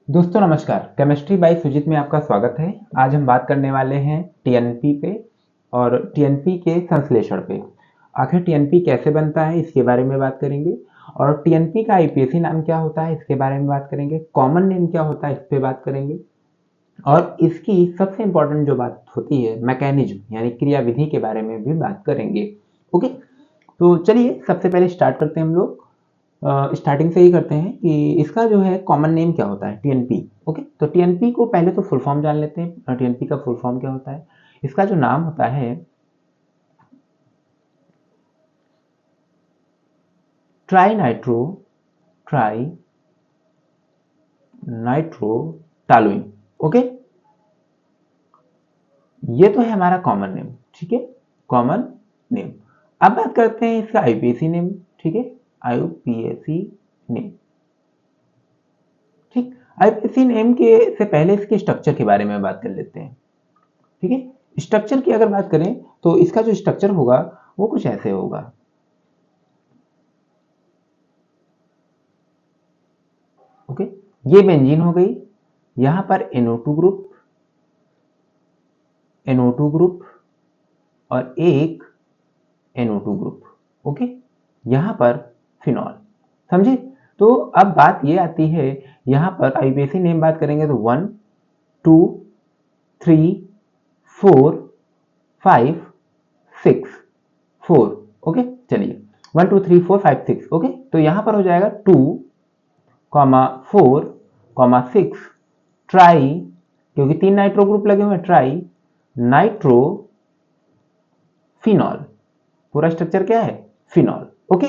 दोस्तों नमस्कार, chemistry bye Sujit में आपका स्वागत है। आज हम बात करने वाले हैं टीएनपी पे और टीएनपी के संश्लेषण पे। आखिर टीएनपी कैसे बनता है इसके बारे में बात करेंगे और टीएनपी का आईपीएसी नाम क्या होता है इसके बारे में बात करेंगे। कॉमन नेम क्या होता है इस पे बात करेंगे और इसकी सबसे इंपॉर्टेंट जो बात होती है मैकेनिज्म यानी क्रियाविधि के बारे में भी बात करेंगे। ओके, तो चलिए सबसे पहले स्टार्ट करते हैं हम लोग। स्टार्टिंग से ही करते हैं कि इसका जो है कॉमन नेम क्या होता है टीएनपी। ओके, तो टीएनपी को पहले तो फुल फॉर्म जान लेते हैं। टीएनपी का फुल फॉर्म क्या होता है। इसका जो नाम होता है tri nitro tri nitro toluene. Okay, ये तो है हमारा कॉमन नेम। ठीक है, कॉमन नेम। अब बात करते हैं इसका आईपीएसी नेम। ठीक है, आईपीएसी नेम। ठीक, आईपीएसी नेम के से पहले इसके स्ट्रक्चर के बारे में बात कर लेते हैं। ठीक है, स्ट्रक्चर की अगर बात करें तो इसका जो स्ट्रक्चर होगा वो कुछ ऐसे होगा। ओके, ये बेंजीन हो गई, यहां पर NO2 ग्रुप, NO2 ग्रुप और एक NO2 ग्रुप। ओके, यहां पर फिनॉल। समझे। तो अब बात ये आती है, यहां पर आईपीएसी नेम बात करेंगे तो 1 2 3 4 5 6 4। ओके, चलिए 1 2 3 4 5 6। ओके, तो यहां पर हो जाएगा 2 4 6 ट्राई, क्योंकि 3 नाइट्रो ग्रुप लगे हुए हैं, ट्राई नाइट्रो फिनॉल। पूरा स्ट्रक्चर क्या है, फिनॉल। ओके,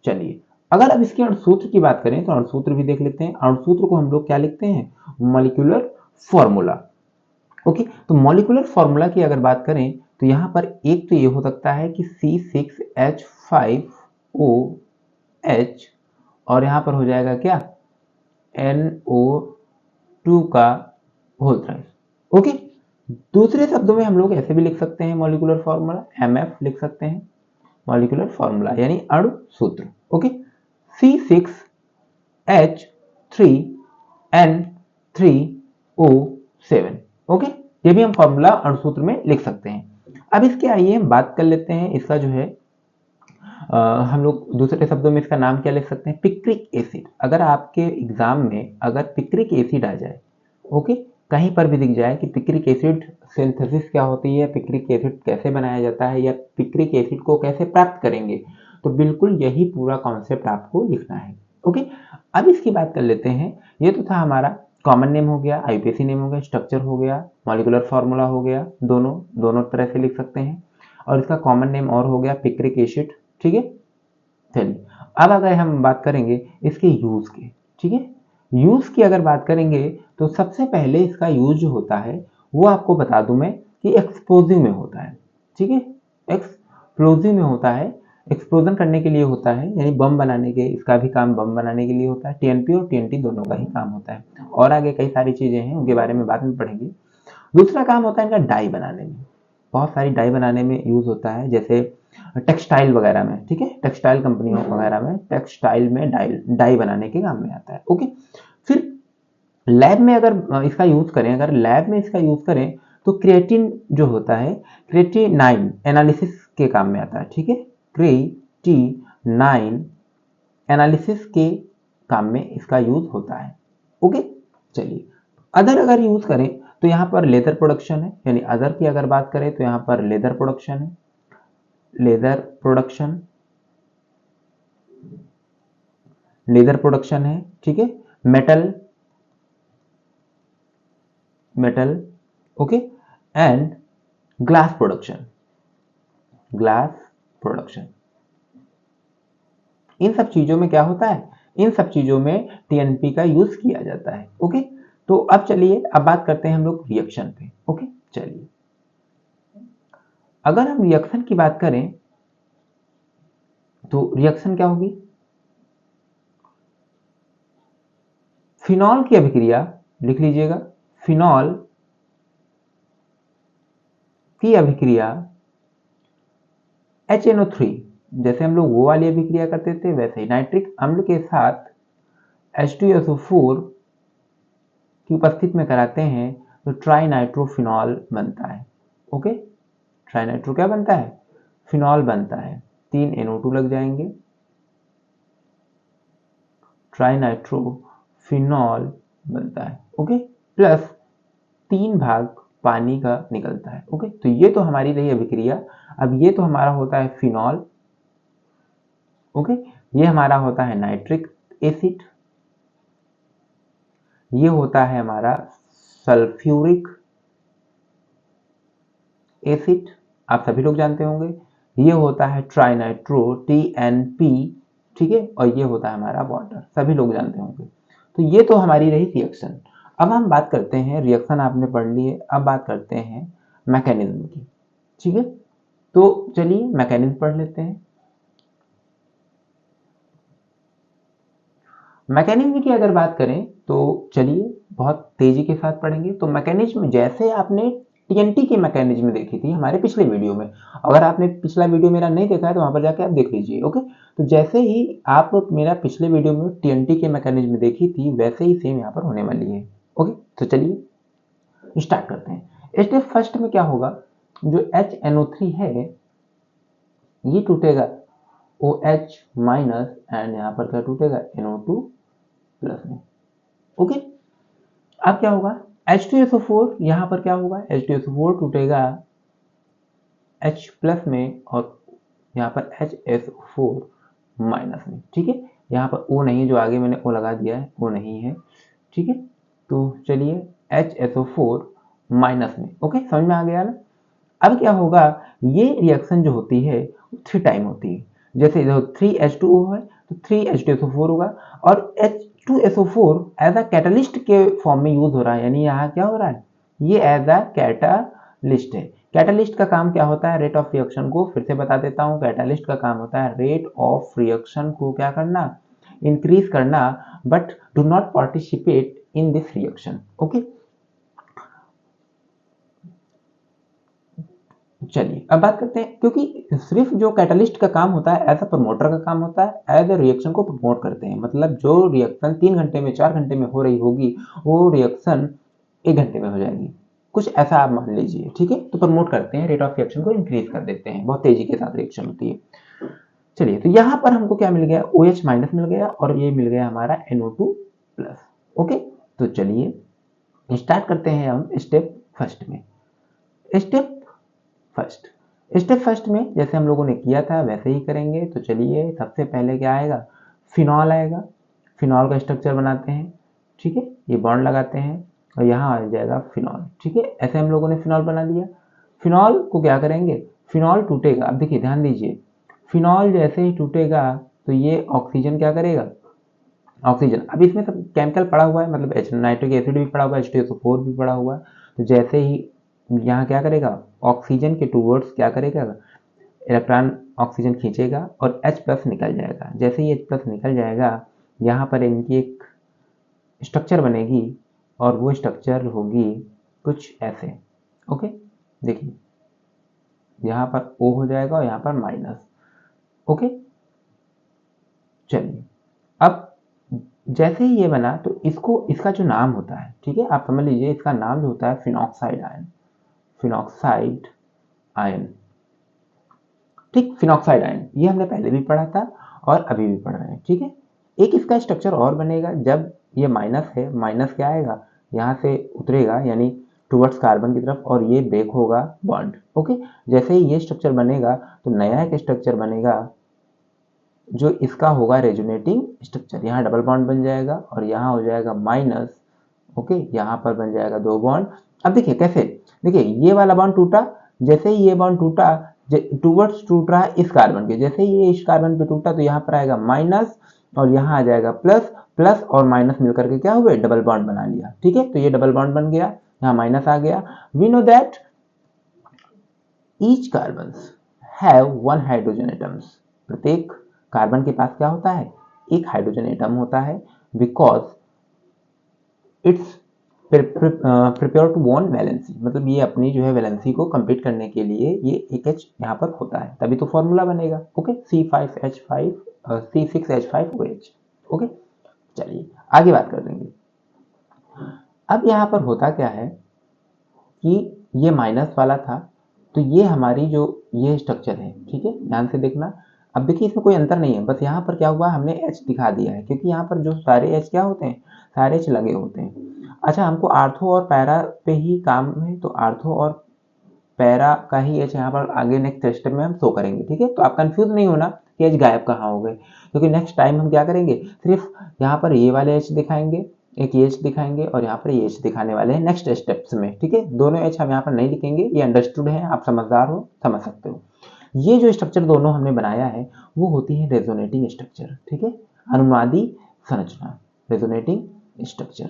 चलिए अगर अब इसके अणुसूत्र की बात करें तो अणुसूत्र भी देख लेते हैं। अणुसूत्र को हम लोग क्या लिखते हैं, मॉलिक्यूलर फॉर्मूला। ओके, तो मॉलिक्यूलर फॉर्मूला की अगर बात करें तो यहां पर एक तो ये हो सकता है कि C6H5OH और यहां पर हो जाएगा क्या, NO2 का होल थ्राइस। ओके, दूसरे शब्दों में हम लोग ऐसे भी लिख सकते हैं मॉलिक्यूलर फॉर्मूला, MF लिख सकते हैं मॉलिक्यूलर फॉर्मूला यानी अणु सूत्र। Okay, C6H3N3O7। ओके, ये भी हम फॉर्मूला अणु सूत्र में लिख सकते हैं। अब इसके आइए हम बात कर लेते हैं इसका जो है हम लोग दूसरे शब्दों में इसका नाम क्या लिख सकते हैं, पिक्रिक एसिड। अगर आपके एग्जाम में अगर पिक्रिक एसिड आ जाए, ओके, कहीं पर भी दिख जाए कि पिक्रिक एसिड सिंथेसिस क्या होती है, पिक्रिक एसिड कैसे बनाया जाता है या पिक्रिक एसिड को कैसे प्राप्त करेंगे, तो बिल्कुल यही पूरा कॉन्सेप्ट आपको लिखना है। ओके, अब इसकी बात कर लेते हैं। ये तो था हमारा कॉमन नेम हो गया, आईपीएसी नेम हो गया, स्ट्रक्चर हो गया, मॉलिक्यूलर फॉर्मूला हो गया, दोनों दोनों तरह से लिख सकते हैं। और इसका कॉमन नेम और हो गया पिक्रिक एसिड। ठीक है, चलिए अब अगर हम बात करेंगे इसके यूज के। ठीक है, यूज की अगर बात करेंगे तो सबसे पहले इसका यूज जो होता है वो आपको बता दूं मैं कि एक्सप्लोजिव में होता है। ठीक है, एक्सप्लोजिव में होता है, एक्सप्लोजन करने के लिए होता है, यानी बम बनाने के, इसका भी काम बम बनाने के लिए होता है। टीएनपी और टीएनटी दोनों का ही काम होता है और आगे कई सारी चीजें हैं उनके बारे में बाद में पढ़ेंगे। दूसरा काम होता है इनका डाई बनाने में, बहुत सारी डाई बनाने में यूज होता है, जैसे टेक्सटाइल वगैरह में। ठीक है, टेक्सटाइल कंपनियों वगैरह में टेक्सटाइल में डाई डाई बनाने के काम में आता है। ओके, फिर लैब में अगर इसका यूज करें, अगर लैब में इसका यूज करें तो क्रिएटिन जो होता है, क्रिएटिनाइन एनालिसिस के काम में आता है। ठीक है, क्रिएटिनाइन एनालिसिस के काम में इसका यूज होता है। ओके, चलिए अदर अगर यूज करें तो यहाँ पर लेदर प्रोडक्शन है, यानी अदर की अगर बात करें तो यहाँ पर लेदर प्रोडक्शन है, लेदर प्रोडक्शन, लेदर प्रोडक्शन है। ठीक है, metal, metal. Okay, and glass production, glass production. इन सब चीजों में क्या होता है, इन सब चीजों में टीएनपी का यूज किया जाता है। ओके, तो अब चलिए अब बात करते हैं हम लोग रिएक्शन पे। ओके, चलिए अगर हम रिएक्शन की बात करें तो रिएक्शन क्या होगी, फिनॉल की अभिक्रिया, लिख लीजिएगा, फिनॉल की अभिक्रिया HNO3, जैसे हम लोग वो वाली अभिक्रिया करते थे वैसे ही नाइट्रिक अम्ल के साथ H2SO4 की उपस्थिति में कराते हैं तो ट्राइनाइट्रोफिनॉल बनता है। ओके, ट्राइनाइट्रो क्या बनता है? फिनॉल बनता है। 3 NO2 लग जाएंगे, ट्राइनाइट्रोफिनॉल बनता है। ओके, प्लस 3 भाग पानी का निकलता है। ओके, तो ये तो हमारी रही अभिक्रिया। अब ये तो हमारा होता है फिनॉल। ओके, ये हमारा होता है नाइट्रिक एसिड, ये होता है हमारा सल्फ्यूरिक एसिड, आप सभी लोग जानते होंगे। ये होता है ट्राइनाइट्रो TNP, ठीक है, और ये होता है हमारा वाटर, सभी लोग जानते होंगे। तो ये तो हमारी रही रिएक्शन। अब हम बात करते हैं, रिएक्शन आपने पढ़ ली है, अब बात करते हैं मैकेनिज्म की। ठीक है, तो चलिए मैकेनिज्म पढ़ लेते हैं। मैकेनिज्म की अगर बात करें तो चलिए बहुत तेजी के साथ पढ़ेंगे। तो मैकेनिज्म जैसे आपने टीएनटी की मैकेनिज्म देखी थी हमारे पिछले वीडियो में, अगर आपने पिछला वीडियो मेरा नहीं देखा है तो वहां पर जाके आप देख लीजिए। ओके, तो जैसे ही आप मेरा पिछले वीडियो में टीएनटी की मैकेनिज्म देखी थी वैसे ही सेम यहाँ पर होने वाली है। ओके, तो चलिए स्टार्ट करते हैं। स्टेप फर्स्ट में क्या होगा, जो HNO3 है ये टूटेगा OH माइनस एंड यहाँ पर क्या टूटेगा NO2 प्लस में। ओके, अब क्या होगा, H2SO4 यहाँ पर क्या होगा, H2SO4 टूटेगा H प्लस में और यहाँ पर HSO4 माइनस में। ठीक है, यहाँ पर O नहीं, जो आगे मैंने O लगा दिया है वो नहीं है। ठीक है, तो चलिए HSO4 माइनस में। ओके, समझ में आ गया ना। अब क्या होगा, ये रिएक्शन जो होती है 3 टाइम होती है। जैसे 3H2O है तो 3H2SO4 होगा, और H2SO4 एज अ कैटलिस्ट के फॉर्म में यूज हो रहा है, यानी यहाँ क्या हो रहा है, ये एज अ कैटालिस्ट है। कैटालिस्ट का काम क्या होता है, रेट ऑफ रिएक्शन को फिर से बता देता हूँ। कैटालिस्ट का काम होता है रेट ऑफ रिएक्शन को क्या करना, इंक्रीज करना, but do not participate in this reaction. Okay, चलिए अब बात करते हैं, क्योंकि सिर्फ जो कैटलिस्ट का काम होता है एज अ प्रमोटर का काम होता है, एज अ रिएक्शन को प्रमोट करते हैं। मतलब जो रिएक्शन 3 घंटे में 4 घंटे में हो रही होगी वो रिएक्शन 1 घंटे में हो जाएगी, कुछ ऐसा आप मान लीजिए। ठीक है, तो प्रमोट करते हैं, रेट ऑफ रिएक्शन को इंक्रीज कर देते हैं, बहुत तेजी के साथ रिएक्शन होती है। चलिए, तो यहाँ पर हमको क्या मिल गया, OH माइनस मिल गया और ये मिल गया हमारा NO2 प्लस। ओके, तो चलिए स्टार्ट करते हैं हम स्टेप फर्स्ट में। स्टेप फर्स्ट में जैसे हम लोगों ने किया था वैसे ही करेंगे। तो चलिए सबसे पहले क्या आएगा, फिनॉल आएगा। फिनॉल का स्ट्रक्चर बनाते हैं। ठीक है, ये बॉन्ड लगाते हैं और यहाँ आ जाएगा फिनॉल। ठीक है, ऐसे हम लोगों ने फिनॉल बना लिया। फिनॉल को क्या करेंगे, फिनॉल टूटेगा। अब देखिए ध्यान दीजिए, फिनॉल जैसे ही टूटेगा तो ये ऑक्सीजन क्या करेगा, ऑक्सीजन, अब इसमें सब केमिकल पड़ा हुआ है, मतलब नाइट्रिक एसिड भी पड़ा हुआ है, H2SO4 भी पड़ा हुआ है। तो जैसे ही यहाँ क्या करेगा, ऑक्सीजन के टूवर्ड्स क्या करेगा, इलेक्ट्रॉन ऑक्सीजन खींचेगा और H प्लस निकल जाएगा। जैसे ही H प्लस निकल जाएगा यहाँ पर इनकी एक स्ट्रक्चर बनेगी और वो स्ट्रक्चर होगी कुछ ऐसे। ओके, देखिए यहाँ पर O हो जाएगा और यहाँ पर माइनस। ओके, चलिए अब जैसे ही ये बना तो इसको, इसका जो नाम होता है, ठीक है आप समझ लीजिए, इसका नाम जो होता है फिनॉक्साइड आयन, फिनॉक्साइड आयन। ठीक, फिनॉक्साइड आयन ये हमने पहले भी पढ़ा था और अभी भी पढ़ रहे हैं। ठीक है, एक इसका स्ट्रक्चर और बनेगा, जब ये माइनस है, माइनस क्या आएगा, यहाँ से उतरेगा यानी टुवर्ड्स कार्बन की तरफ, और ये ब्रेक होगा बॉन्ड। ओके, जैसे ही ये स्ट्रक्चर बनेगा तो नया एक स्ट्रक्चर बनेगा जो इसका होगा रेजोनेटिंग स्ट्रक्चर। यहाँ डबल बॉन्ड बन जाएगा और यहाँ हो जाएगा माइनस। ओके, यहाँ पर बन जाएगा 2 बॉन्ड। अब देखिए कैसे, देखिए ये वाला बॉन्ड टूटा, जैसे ही ये बॉन्ड टूटा टूवर्ड्स टूट रहा है इस कार्बन के, जैसे ही ये इस कार्बन पे टूटा तो यहाँ पर आएगा माइनस और यहाँ आ जाएगा प्लस, प्लस और माइनस मिलकर के क्या हुए, डबल बॉन्ड बना लिया। ठीक है, तो ये डबल बॉन्ड बन गया, यहाँ माइनस आ गया। We know that each carbon have 1 hydrogen atoms. प्रत्येक कार्बन के पास क्या होता है, एक हाइड्रोजन एटम होता है, because it's prepare to bond valency, मतलब ये अपनी जो है वैलेंसी को कंप्लीट करने के लिए ये एक H यहाँ पर होता है, तभी तो फॉर्मूला बनेगा। Okay, C6H5OH। ओके, चलिए आगे बात कर देंगे। अब यहाँ पर होता क्या है कि ये माइनस वाला था, तो ये हमारी जो ये स्ट्रक्चर है, ठीक है, ध्यान से देखना। अब देखिए इसमें कोई अंतर नहीं है, बस यहाँ पर क्या हुआ, हमने एच दिखा दिया है, क्योंकि यहाँ पर जो सारे एच क्या होते हैं, सारे एच लगे होते हैं। अच्छा, हमको आर्थो और पैरा पे ही काम है, तो आर्थो और पैरा का ही एच यहाँ पर आगे नेक्स्ट स्टेप में हम शो करेंगे, ठीक है। तो आप कंफ्यूज नहीं होना कि एच गायब कहाँ हो गए, क्योंकि नेक्स्ट टाइम हम क्या करेंगे, सिर्फ यहाँ पर ये वाले एच दिखाएंगे, एक एच दिखाएंगे, और यहाँ पर ये एच दिखाने वाले हैं नेक्स्ट स्टेप्स में, ठीक है। दोनों एच हम यहाँ पर नहीं लिखेंगे, ये अंडरस्टूड है, आप समझदार हो, समझ सकते हो। ये जो स्ट्रक्चर दोनों हमने बनाया है वो होती है रेजोनेटिंग स्ट्रक्चर, ठीक है, अनुनादी संरचना, resonating structure.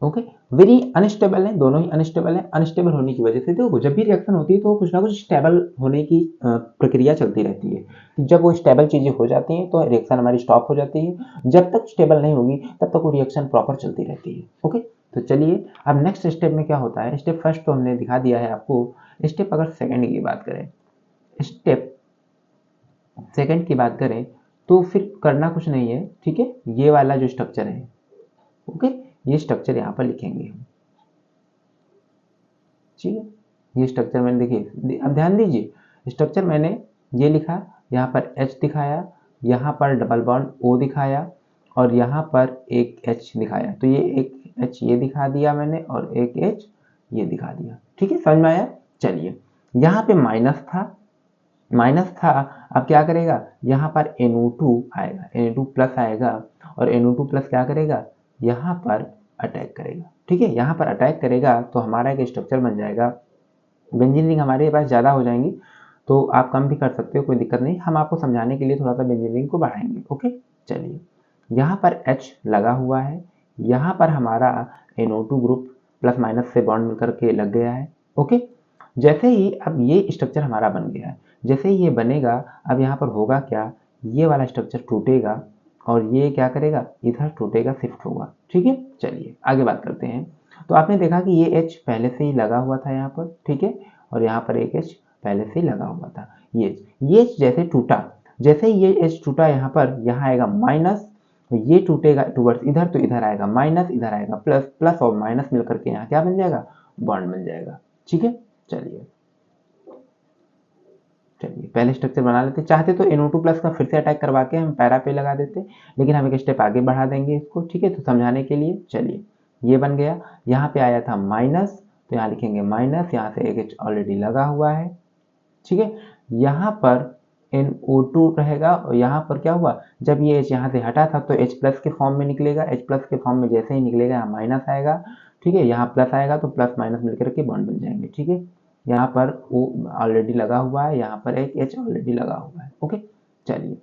Okay, very unstable है, दोनों ही अनस्टेबल है। अनस्टेबल होने की वजह से देखो, जब भी रिएक्शन होती है तो कुछ ना कुछ स्टेबल होने की प्रक्रिया चलती रहती है। जब वो स्टेबल चीजें हो जाती हैं तो रिएक्शन हमारी स्टॉप हो जाती है। जब तक स्टेबल नहीं होगी तब तक वो रिएक्शन प्रॉपर चलती रहती है। ओके, तो चलिए अब नेक्स्ट स्टेप में क्या होता है। स्टेप फर्स्ट तो हमने दिखा दिया है आपको। स्टेप अगर सेकेंड की बात करें, स्टेप सेकेंड की बात करें तो फिर करना कुछ नहीं है, ठीक है। ये वाला जो स्ट्रक्चर है, ओके, ये स्ट्रक्चर यहाँ पर लिखेंगे हम, ठीक है। ये स्ट्रक्चर मैंने, देखिए अब ध्यान दीजिए, स्ट्रक्चर मैंने ये लिखा, यहाँ पर H दिखाया, यहाँ पर डबल बॉन्ड O दिखाया, और यहाँ पर एक H दिखाया। तो ये एक H ये दिखा दिया मैंने, और एक H ये दिखा दिया, ठीक है, समझ में आया। चलिए, यहाँ पे माइनस था, माइनस था, अब क्या करेगा, यहाँ पर NO2 आएगा, NO2 प्लस आएगा, और NO2 प्लस क्या करेगा, यहाँ पर अटैक करेगा, ठीक है। यहाँ पर अटैक करेगा तो हमारा एक स्ट्रक्चर बन जाएगा। बेंजीन रिंग हमारे पास ज़्यादा हो जाएंगी तो आप कम भी कर सकते हो, कोई दिक्कत नहीं, हम आपको समझाने के लिए थोड़ा सा बेंजीन रिंग को बढ़ाएंगे। ओके, चलिए, यहाँ पर H लगा हुआ है, यहाँ पर हमारा NO2 ग्रुप प्लस माइनस से बॉन्ड मिलकर के लग गया है। ओके, जैसे ही अब ये स्ट्रक्चर हमारा बन गया है, जैसे ही ये बनेगा, अब यहाँ पर होगा क्या, ये वाला स्ट्रक्चर टूटेगा और ये क्या करेगा, इधर टूटेगा, शिफ्ट होगा, ठीक है। चलिए आगे बात करते हैं। तो आपने देखा कि ये H पहले से ही लगा हुआ था यहाँ पर, ठीक है, और यहाँ पर एक H पहले से ही लगा हुआ था। ये H जैसे टूटा, जैसे ही ये H टूटा, यहाँ पर यहाँ आएगा माइनस, ये टूटेगा टूवर्ड्स इधर, तो इधर आएगा माइनस, इधर आएगा प्लस, प्लस और माइनस मिलकर के यहाँ क्या बन जाएगा, बॉन्ड बन जाएगा, ठीक है। चलिए चलिए पहले स्ट्रक्चर बना लेते, चाहते तो NO2 प्लस का फिर से अटैक करवा के हम पैरा पे लगा देते, लेकिन हम एक स्टेप आगे बढ़ा देंगे इसको, ठीक है, तो समझाने के लिए। चलिए, ये बन गया, यहाँ पे आया था माइनस, तो यहाँ लिखेंगे माइनस, यहाँ से एक H ऑलरेडी लगा हुआ है, ठीक है। यहाँ पर NO2 रहेगा, और यहाँ पर क्या हुआ, जब ये H यहाँ से हटा था तो H प्लस के फॉर्म में निकलेगा, H प्लस के फॉर्म में जैसे ही निकलेगा यहाँ माइनस आएगा, ठीक है, यहाँ प्लस आएगा, तो प्लस माइनस मिलकर के बॉन्ड बन जाएंगे, ठीक है। यहाँ पर O ऑलरेडी लगा हुआ है, यहाँ पर एक H ऑलरेडी लगा हुआ है। ओके, चलिए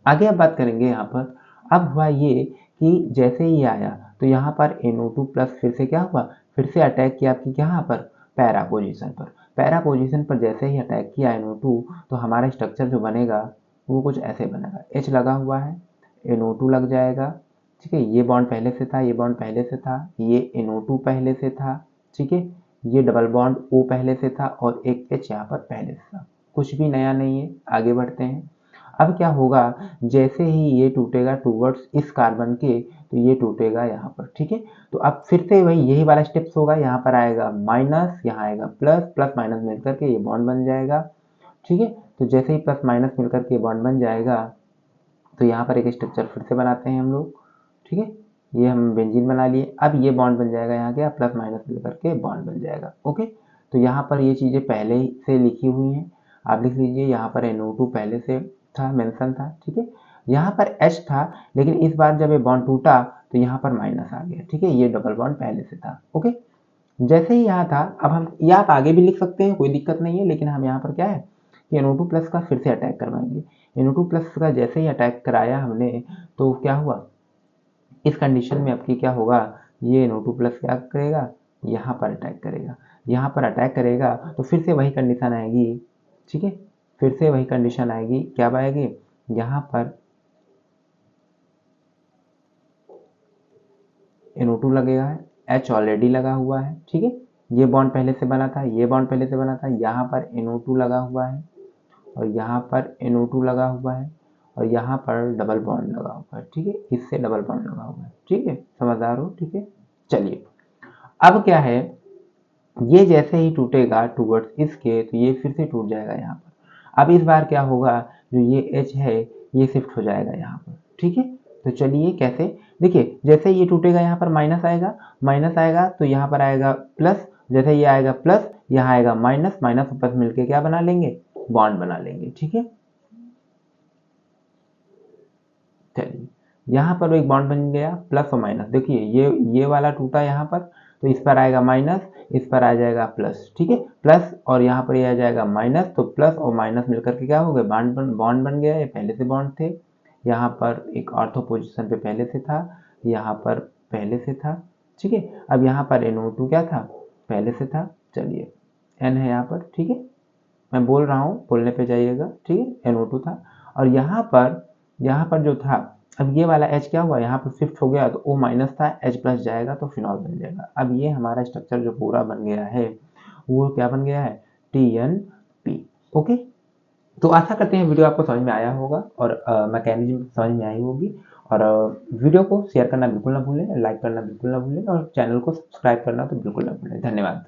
आगे अब बात करेंगे। यहाँ पर अब हुआ ये कि जैसे ही आया तो यहाँ पर NO2 प्लस फिर से क्या हुआ, फिर से अटैक किया आपकी यहाँ पर पैरा पोजीशन पर। पैरा पोजीशन पर जैसे ही अटैक किया NO2, तो हमारा स्ट्रक्चर जो बनेगा वो कुछ ऐसे बनेगा, H लगा हुआ है, NO2 लग जाएगा, ठीक है, ये बॉन्ड पहले से था, ये बॉन्ड पहले से था, ये NO2 पहले से था, ठीक है, ये डबल बॉन्ड O पहले से था, और एक H यहाँ पर पहले से था, कुछ भी नया नहीं है। आगे बढ़ते हैं। अब क्या होगा, जैसे ही ये टूटेगा टूवर्ड्स इस कार्बन के, तो ये टूटेगा यहाँ पर, ठीक है। तो अब फिर से वही यही वाला स्टेप्स होगा, यहाँ पर आएगा माइनस, यहाँ आएगा प्लस, प्लस माइनस मिलकर के ये बॉन्ड बन जाएगा, ठीक है। तो जैसे ही प्लस माइनस मिलकर के बॉन्ड बन जाएगा, तो यहाँ पर एक स्ट्रक्चर फिर से बनाते हैं हम लोग, ठीक है, ये हम बेंजीन बना लिए। अब ये बॉन्ड बन जाएगा, यहाँ क्या प्लस माइनस मिलकर के बॉन्ड बन जाएगा। ओके, तो यहाँ पर ये चीज़ें पहले ही से लिखी हुई हैं, आप लिख लीजिए। यहाँ पर NO2 पहले से था, मेंशन था, ठीक है। यहाँ पर H था, लेकिन इस बार जब ये बॉन्ड टूटा तो यहाँ पर माइनस आ गया, ठीक है, ये डबल बॉन्ड पहले से था। ओके, जैसे ही यहाँ था, अब हम या आप आगे भी लिख सकते हैं, कोई दिक्कत नहीं है, लेकिन हम यहाँ पर क्या है कि NO2 प्लस का फिर से अटैक करवाएंगे। NO2 प्लस का जैसे ही अटैक कराया हमने, तो क्या हुआ, इस कंडीशन में आपकी क्या होगा, ये NO2 प्लस क्या करेगा, यहाँ पर अटैक करेगा। यहाँ पर अटैक करेगा तो फिर से वही कंडीशन आएगी, ठीक है, फिर से वही कंडीशन आएगी, क्या आएगी, यहाँ पर NO2 लगेगा, H ऑलरेडी लगा हुआ है, ठीक है, ये बॉन्ड पहले से बना था, ये बॉन्ड पहले से बना था, यहाँ पर NO2 लगा हुआ है, और यहाँ पर NO2 लगा हुआ है, और यहाँ पर डबल बॉन्ड लगा हुआ है, ठीक है, इससे डबल बॉन्ड लगा हुआ है, ठीक है, समझदार हो, ठीक है। चलिए अब क्या है, ये जैसे ही टूटेगा टूवर्ड्स इसके तो ये फिर से टूट जाएगा यहाँ पर। अब इस बार क्या होगा, जो ये एच है ये शिफ्ट हो जाएगा यहाँ पर, ठीक है। तो चलिए कैसे, देखिए जैसे ये टूटेगा यहाँ पर माइनस आएगा तो यहाँ पर आएगा प्लस, जैसे ये आएगा प्लस यहाँ आएगा माइनस, माइनस और प्लस मिलके क्या बना लेंगे, बॉन्ड बना लेंगे, ठीक है। चलिए यहाँ पर एक बॉन्ड बन गया प्लस और माइनस, देखिए ये वाला टूटा यहाँ पर, तो इस पर आएगा माइनस, इस पर आ जाएगा प्लस, ठीक है, प्लस और यहाँ पर ये आ जाएगा माइनस, तो प्लस और माइनस मिलकर के क्या हो गया, बॉन्ड बन गया। ये पहले से बॉन्ड थे, यहाँ पर एक ऑर्थो पोजीशन पे पहले से था, यहाँ पर पहले से था, ठीक है। अब यहाँ पर NO2 क्या था, पहले से था। चलिए N है यहाँ पर, ठीक है, मैं बोल रहा हूँ बोलने पे जाइएगा, ठीक है, NO2 था। और यहाँ पर जो था, अब ये वाला H क्या हुआ, यहाँ पर शिफ्ट हो गया तो O माइनस था, H प्लस जाएगा तो फिनॉल बन जाएगा। अब ये हमारा स्ट्रक्चर जो पूरा बन गया है वो क्या बन गया है, TNP। ओके, तो आशा करते हैं वीडियो आपको समझ में आया होगा और मैकेनिज्म समझ में आई होगी। और वीडियो को शेयर करना बिल्कुल ना भूलें, लाइक करना बिल्कुल ना भूलें और चैनल को सब्सक्राइब करना तो बिल्कुल ना भूलें। धन्यवाद।